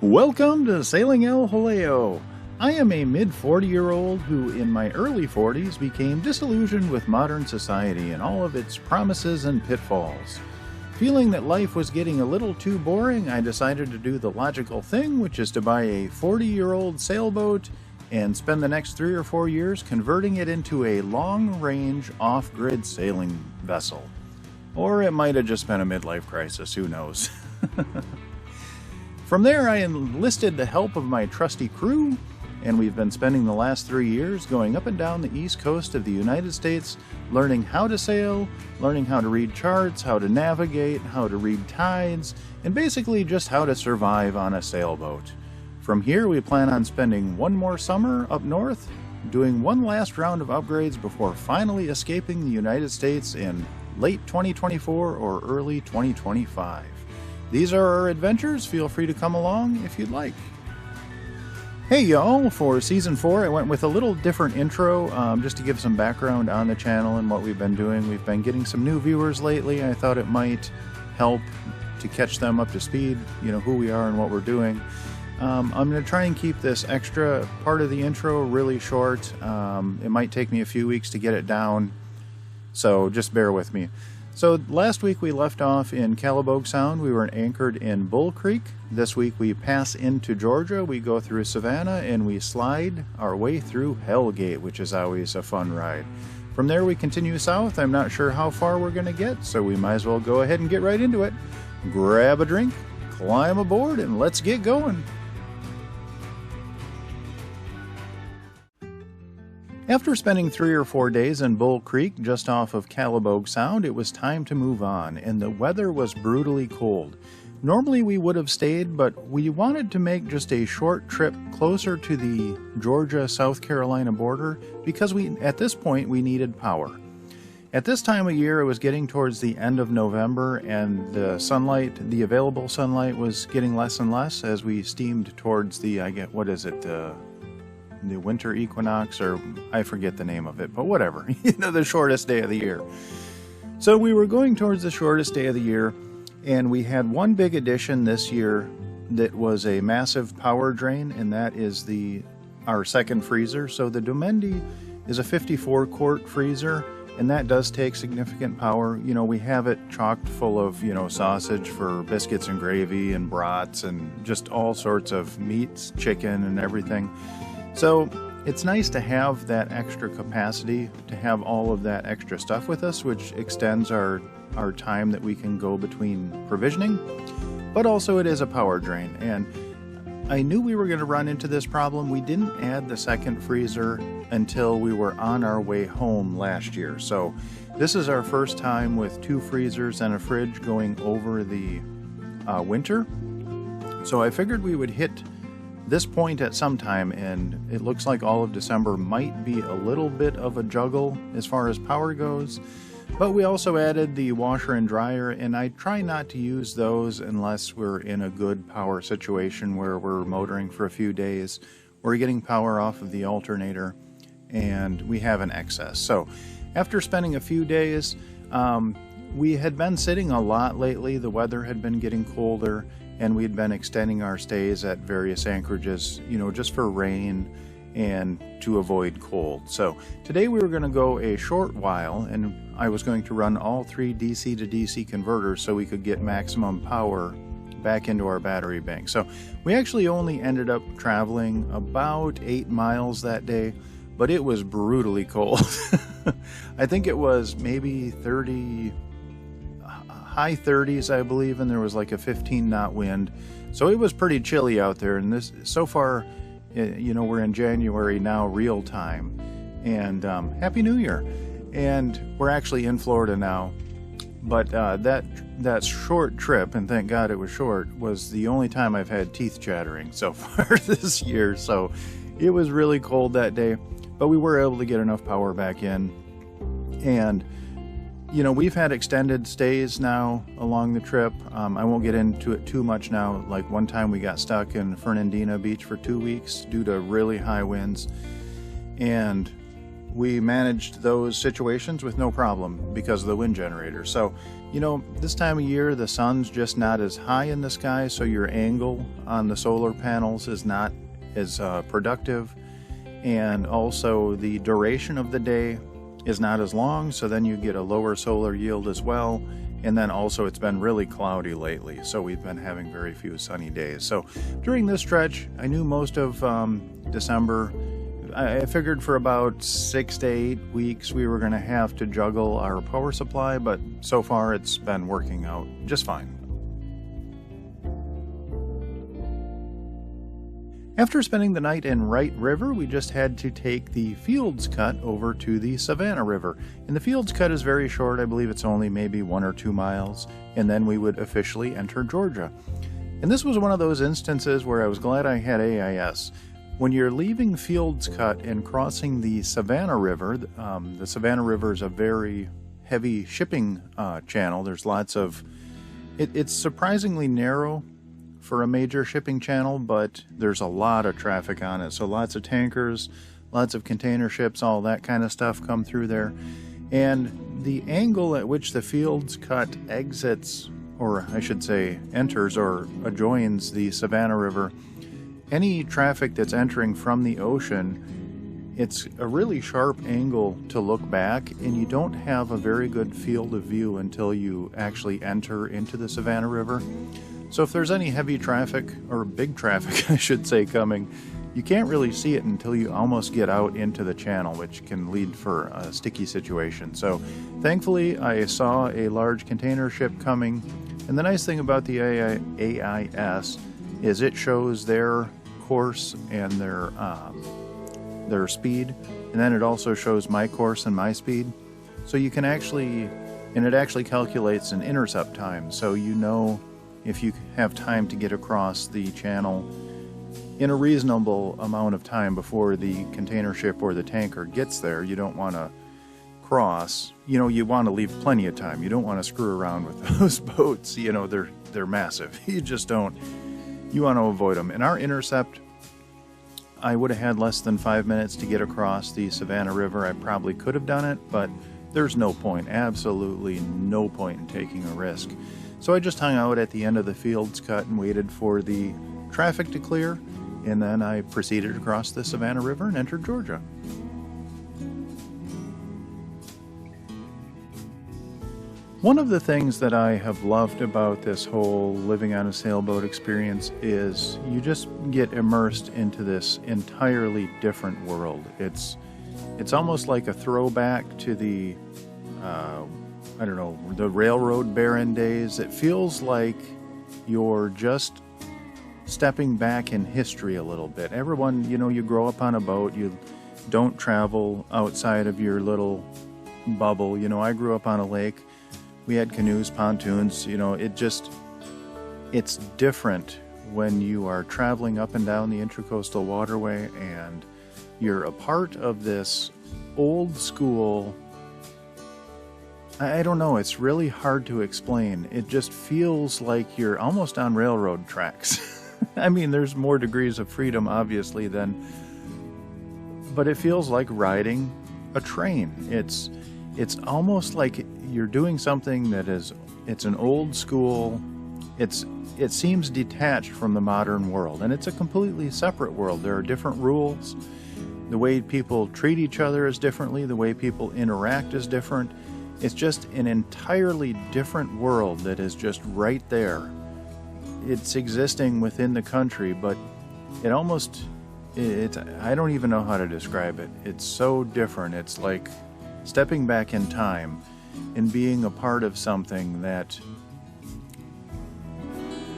Welcome to Sailing El Jaleo. I am a mid-40-year-old who in my early 40s became disillusioned with modern society and all of its promises and pitfalls. Feeling that life was getting a little too boring, I decided to do the logical thing, which is to buy a 40-year-old sailboat and spend the next 3 or 4 years converting it into a long-range, off-grid sailing vessel. Or it might have just been a midlife crisis, who knows. From there, I enlisted the help of my trusty crew, and we've been spending the last 3 years going up and down the east coast of the United States, learning how to sail, learning how to read charts, how to navigate, how to read tides, and basically just how to survive on a sailboat. From here, we plan on spending one more summer up north, doing one last round of upgrades before finally escaping the United States in late 2024 or early 2025. These are our adventures. Feel free to come along if you'd like. Hey y'all, for Season 4 I went with a little different intro just to give some background on the channel and what we've been doing. We've been getting some new viewers lately. I thought it might help to catch them up to speed, you know, who we are and what we're doing. I'm going to try and keep this extra part of the intro really short. It might take me a few weeks to get it down, so just bear with me. So last week we left off in Calibogue Sound. We were anchored in Bull Creek. This week we pass into Georgia. We go through Savannah and we slide our way through Hellgate, which is always a fun ride. From there we continue south. I'm not sure how far we're going to get, so we might as well go ahead and get right into it. Grab a drink, climb aboard, and let's get going. After spending 3 or 4 days in Bull Creek, just off of Calibogue Sound, it was time to move on, and the weather was brutally cold. Normally we would have stayed, but we wanted to make just a short trip closer to the Georgia-South Carolina border because at this point we needed power. At this time of year, it was getting towards the end of November, and the available sunlight was getting less and less as we steamed towards the, the winter equinox, or I forget the name of it, but whatever, the shortest day of the year. So we were going towards the shortest day of the year, and we had one big addition this year that was a massive power drain, and that is our second freezer. So the Domendi is a 54 quart freezer, and that does take significant power. We have it chocked full of, sausage for biscuits and gravy and brats and just all sorts of meats, chicken and everything. So it's nice to have that extra capacity, to have all of that extra stuff with us, which extends our time that we can go between provisioning, but also it is a power drain. And I knew we were going to run into this problem. We didn't add the second freezer until we were on our way home last year. So this is our first time with 2 freezers and a fridge going over the winter. So I figured we would hit this point at some time, and it looks like all of December might be a little bit of a juggle as far as power goes. But we also added the washer and dryer, and I try not to use those unless we're in a good power situation where we're motoring for a few days, we're getting power off of the alternator, and we have an excess. So after spending a few days, we had been sitting a lot lately. The weather had been getting colder, and we'd been extending our stays at various anchorages, just for rain and to avoid cold. So today we were going to go a short while, and I was going to run all 3 DC to DC converters so we could get maximum power back into our battery bank. So we actually only ended up traveling about 8 miles that day, but it was brutally cold. I think it was maybe high 30s, I believe, and there was like a 15-knot wind. So it was pretty chilly out there, and so far, we're in January now, real time, and Happy New Year. And we're actually in Florida now, but that short trip, and thank God it was short, was the only time I've had teeth chattering so far this year. So it was really cold that day, but we were able to get enough power back in. And we've had extended stays now along the trip. I won't get into it too much now. Like one time we got stuck in Fernandina Beach for 2 weeks due to really high winds. And we managed those situations with no problem because of the wind generator. So, you know, this time of year, the sun's just not as high in the sky, so your angle on the solar panels is not as productive. And also the duration of the day is not as long, so then you get a lower solar yield as well. And then also it's been really cloudy lately, so we've been having very few sunny days. So during this stretch, I knew most of December. I figured for about 6 to 8 weeks we were going to have to juggle our power supply, but so far it's been working out just fine. After spending the night in Wright River, we just had to take the Fields Cut over to the Savannah River. And the Fields Cut is very short, I believe it's only maybe 1 or 2 miles, and then we would officially enter Georgia. And this was one of those instances where I was glad I had AIS. When you're leaving Fields Cut and crossing the Savannah River, the Savannah River is a very heavy shipping channel. There's lots of... It's surprisingly narrow for a major shipping channel, but there's a lot of traffic on it. So lots of tankers, lots of container ships, all that kind of stuff come through there. And the angle at which the Fields Cut exits, or I should say enters or adjoins the Savannah River, any traffic that's entering from the ocean, it's a really sharp angle to look back, and you don't have a very good field of view until you actually enter into the Savannah River. So if there's any heavy traffic, or big traffic I should say, coming, you can't really see it until you almost get out into the channel, which can lead for a sticky situation. So thankfully I saw a large container ship coming, and the nice thing about the AIS is it shows their course and their speed, and then it also shows my course and my speed. So you can actually, and it actually calculates an intercept time, so you know if you have time to get across the channel in a reasonable amount of time before the container ship or the tanker gets there. You don't want to cross, you know, you want to leave plenty of time. You don't want to screw around with those boats, you know, they're massive. You just don't, you want to avoid them. In our intercept, I would have had less than 5 minutes to get across the Savannah River. I probably could have done it, but there's no point, absolutely no point in taking a risk. So I just hung out at the end of the Fields Cut and waited for the traffic to clear, and then I proceeded across the Savannah River and entered Georgia. One of the things that I have loved about this whole living on a sailboat experience is you just get immersed into this entirely different world. It's almost like a throwback to the I don't know, the railroad baron days. It feels like you're just stepping back in history a little bit. Everyone, you know, you grow up on a boat, you don't travel outside of your little bubble. You know, I grew up on a lake. We had canoes, pontoons, you know, it's different when you are traveling up and down the Intracoastal Waterway and you're a part of this old school, I don't know, it's really hard to explain. It just feels like you're almost on railroad tracks. I mean, there's more degrees of freedom, obviously, but it feels like riding a train. It's almost like you're doing something that it's an old school, it seems detached from the modern world, and it's a completely separate world. There are different rules. The way people treat each other is differently. The way people interact is different. It's just an entirely different world that is just right there. It's existing within the country, but I don't even know how to describe it. It's so different. It's like stepping back in time and being a part of something that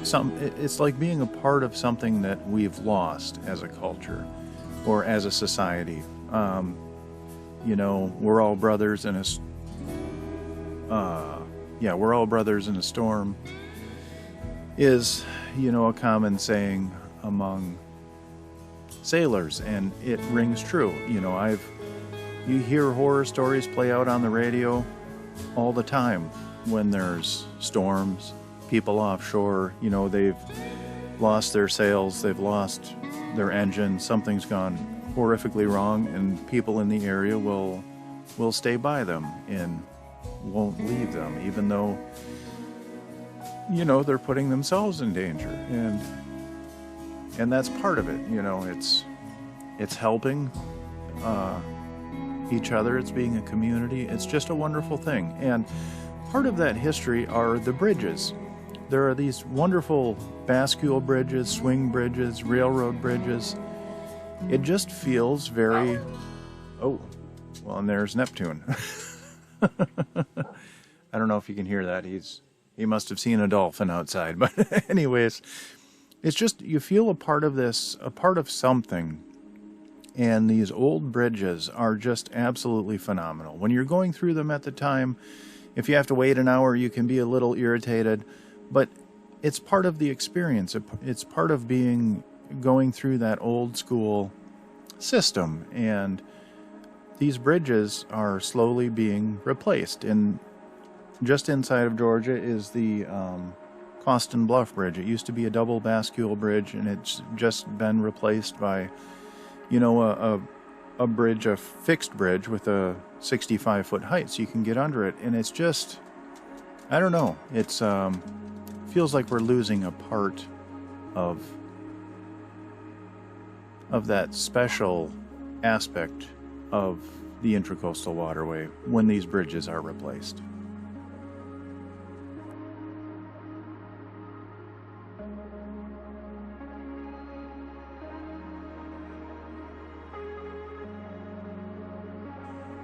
it's like being a part of something that we've lost as a culture or as a society. You know, we're all brothers in a we're all brothers in a storm is, you know, a common saying among sailors, and it rings true. You know, you hear horror stories play out on the radio all the time when there's storms, people offshore, you know, they've lost their sails, they've lost their engine, something's gone horrifically wrong, and people in the area will stay by them and won't leave them, even though, you know, they're putting themselves in danger. And that's part of it, you know. It's helping each other. It's being a community. It's just a wonderful thing. And part of that history are the bridges. There are these wonderful bascule bridges, swing bridges, railroad bridges. It just feels very... Oh, well, and there's Neptune. I don't know if you can hear that. He must have seen a dolphin outside. But anyways, it's just, you feel a part of this, a part of something. And these old bridges are just absolutely phenomenal. When you're going through them at the time, if you have to wait an hour, you can be a little irritated. But it's part of the experience. It's part of going through that old school system. And these bridges are slowly being replaced. And just inside of Georgia is the Costin Bluff Bridge. It used to be a double bascule bridge, and it's just been replaced by, you know, a bridge, a fixed bridge with a 65-foot height, so you can get under it. And it's just, I don't know, it's feels like we're losing a part of that special aspect of the Intracoastal Waterway when these bridges are replaced.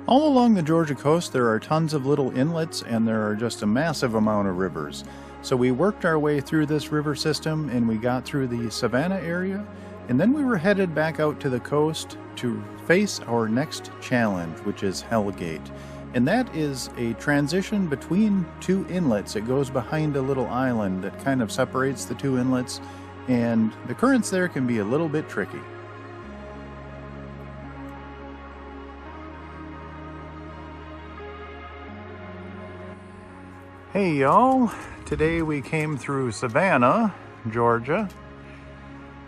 All along the Georgia coast, there are tons of little inlets, and there are just a massive amount of rivers. So we worked our way through this river system, and we got through the Savannah area, and then we were headed back out to the coast to face our next challenge, which is Hellgate. And that is a transition between two inlets. It goes behind a little island that kind of separates the two inlets, and the currents there can be a little bit tricky. Hey y'all, today we came through Savannah, Georgia,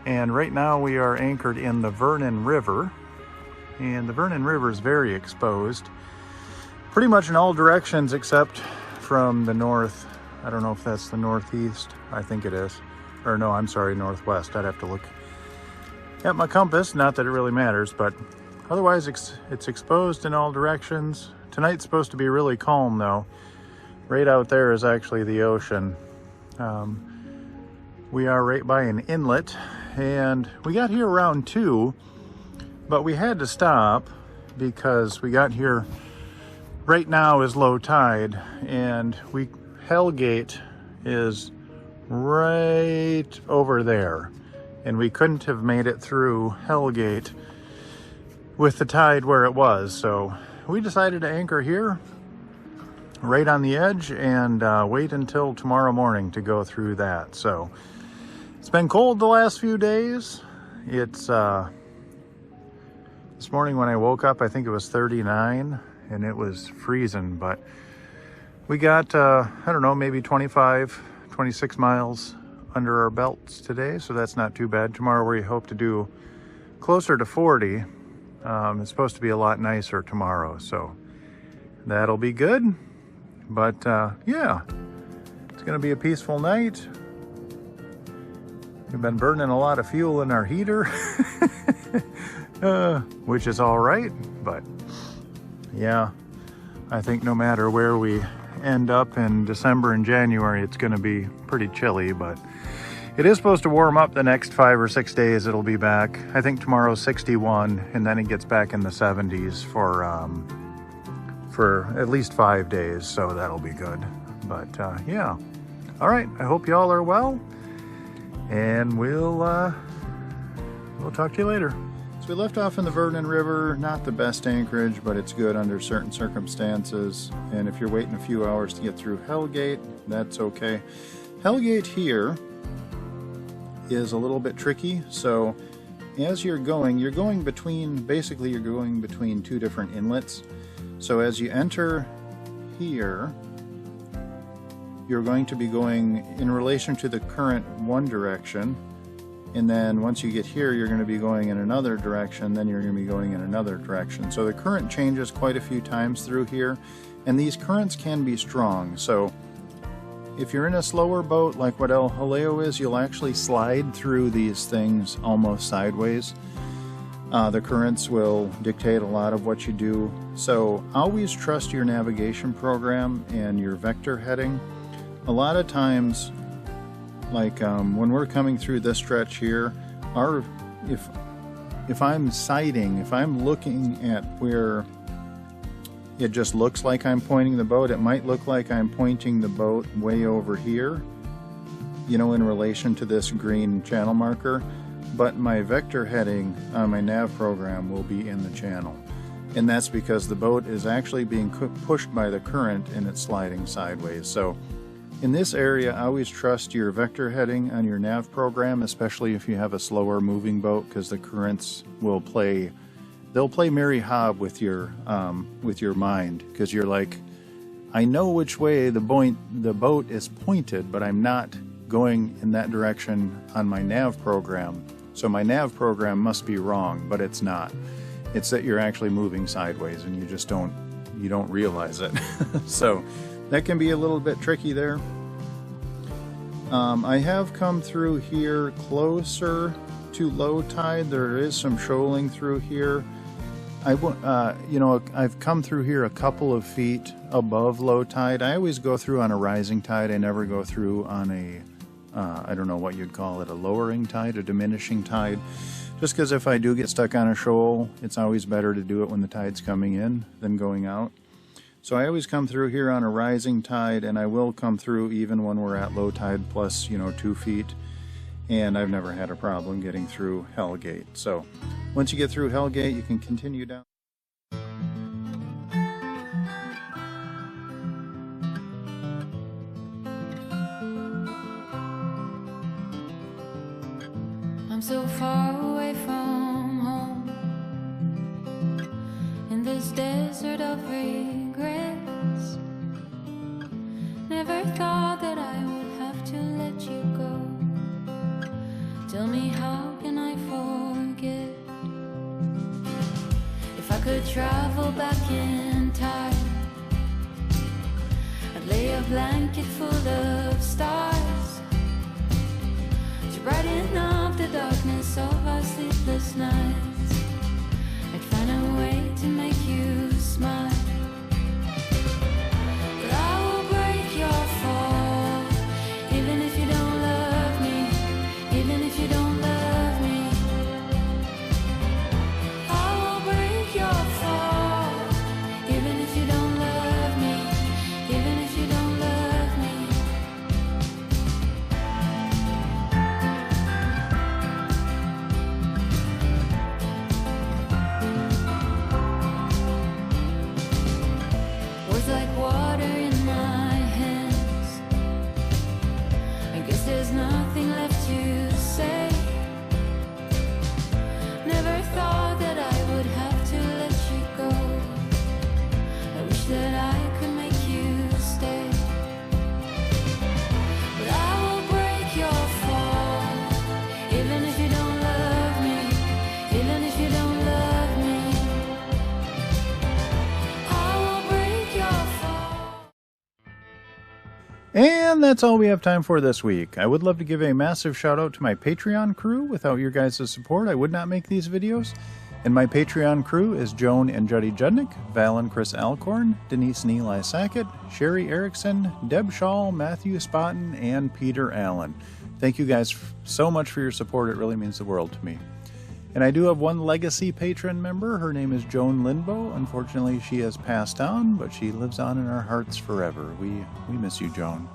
and right now we are anchored in the Vernon River, and the Vernon River is very exposed, pretty much in all directions except from the north. I don't know if that's the northeast, I think it is, or no, I'm sorry, northwest. I'd have to look at my compass, not that it really matters, but otherwise it's exposed in all directions. Tonight's supposed to be really calm though. Right out there is actually the ocean. We are right by an inlet, and we got here around 2, but we had to stop because we got here, right now is low tide, and Hellgate is right over there, and we couldn't have made it through Hellgate with the tide where it was, so we decided to anchor here right on the edge and wait until tomorrow morning to go through that. So it's been cold the last few days. It's this morning when I woke up, I think it was 39 and it was freezing, but we got I don't know, maybe 25, 26 miles under our belts today, so that's not too bad. Tomorrow we hope to do closer to 40. It's supposed to be a lot nicer tomorrow, so that'll be good. But yeah, it's gonna be a peaceful night. We've been burning a lot of fuel in our heater, which is all right, but yeah, I think no matter where we end up in December and January, it's gonna be pretty chilly, but it is supposed to warm up the next 5 or 6 days. It'll be back. I think tomorrow's 61, and then it gets back in the 70s for at least 5 days, so that'll be good. But yeah, all right, I hope y'all are well, and we'll talk to you later. So we left off in the Vernon River. Not the best anchorage, but it's good under certain circumstances, and if you're waiting a few hours to get through Hellgate, that's okay. Hellgate here is a little bit tricky, so as you're going between, basically you're going between 2 different inlets. So as you enter here, you're going to be going in relation to the current one direction, and then once you get here you're going to be going in another direction, then you're going to be going in another direction. So the current changes quite a few times through here, and these currents can be strong. So if you're in a slower boat like what El Jaleo is, you'll actually slide through these things almost sideways. The currents will dictate a lot of what you do. So always trust your navigation program and your vector heading. A lot of times, like when we're coming through this stretch here, if I'm sighting, if I'm looking at where it just looks like I'm pointing the boat, it might look like I'm pointing the boat way over here, you know, in relation to this green channel marker, but my vector heading on my nav program will be in the channel. And that's because the boat is actually being pushed by the current and it's sliding sideways. So in this area, always trust your vector heading on your nav program, especially if you have a slower moving boat, because the currents will they'll play Mary Hob with your mind, because you're like, I know which way the boat is pointed, but I'm not going in that direction on my nav program. So my nav program must be wrong, but it's not. It's that you're actually moving sideways and you just don't realize it. So that can be a little bit tricky there. I have come through here closer to low tide. There is some shoaling through here. I've come through here a couple of feet above low tide. I always go through on a rising tide. I never go through on a I don't know what you'd call it, a lowering tide, a diminishing tide. Just because if I do get stuck on a shoal, it's always better to do it when the tide's coming in than going out. So I always come through here on a rising tide, and I will come through even when we're at low tide plus, 2 feet. And I've never had a problem getting through Hellgate. So once you get through Hellgate, you can continue down. I'm so far away from home, in this desert of regrets. Never thought that I would have to let you go. Tell me, how can I forget? If I could travel back in time, I'd lay a blanket full of stars to brighten up the darkness of our sleepless nights. I'd find a way to make you smile. But I will break your fall, even if you don't love me, even if you don't love me. I will break your fall, even if you don't love me, even if you don't love me. Like water in my hands, I guess there's nothing left to say. Never thought that I would have to let you go. I wish that I could make you stay. But I will break your fall, even if you don't love me, even if you don't love me. And that's all we have time for this week. I would love to give a massive shout out to my Patreon crew. Without your guys' support, I would not make these videos. And my Patreon crew is Joan and Juddy Judnick, Val and Chris Alcorn, Denise and Eli Sackett, Sherry Erickson, Deb Shaw, Matthew Spotten, and Peter Allen. Thank you guys so much for your support. It really means the world to me. And I do have one legacy patron member. Her name is Joan Lindbow. Unfortunately, she has passed on, but she lives on in our hearts forever. We miss you, Joan.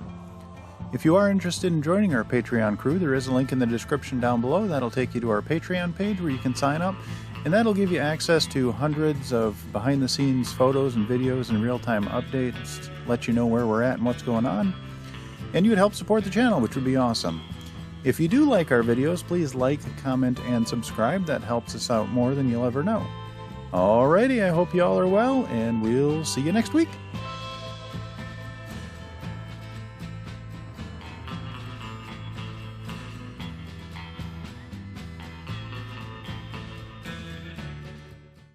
If you are interested in joining our Patreon crew, there is a link in the description down below. That'll take you to our Patreon page where you can sign up, and that'll give you access to hundreds of behind-the-scenes photos and videos and real-time updates, let you know where we're at and what's going on, and you'd help support the channel, which would be awesome. If you do like our videos, please like, comment, and subscribe. That helps us out more than you'll ever know. Alrighty, I hope you all are well, and we'll see you next week.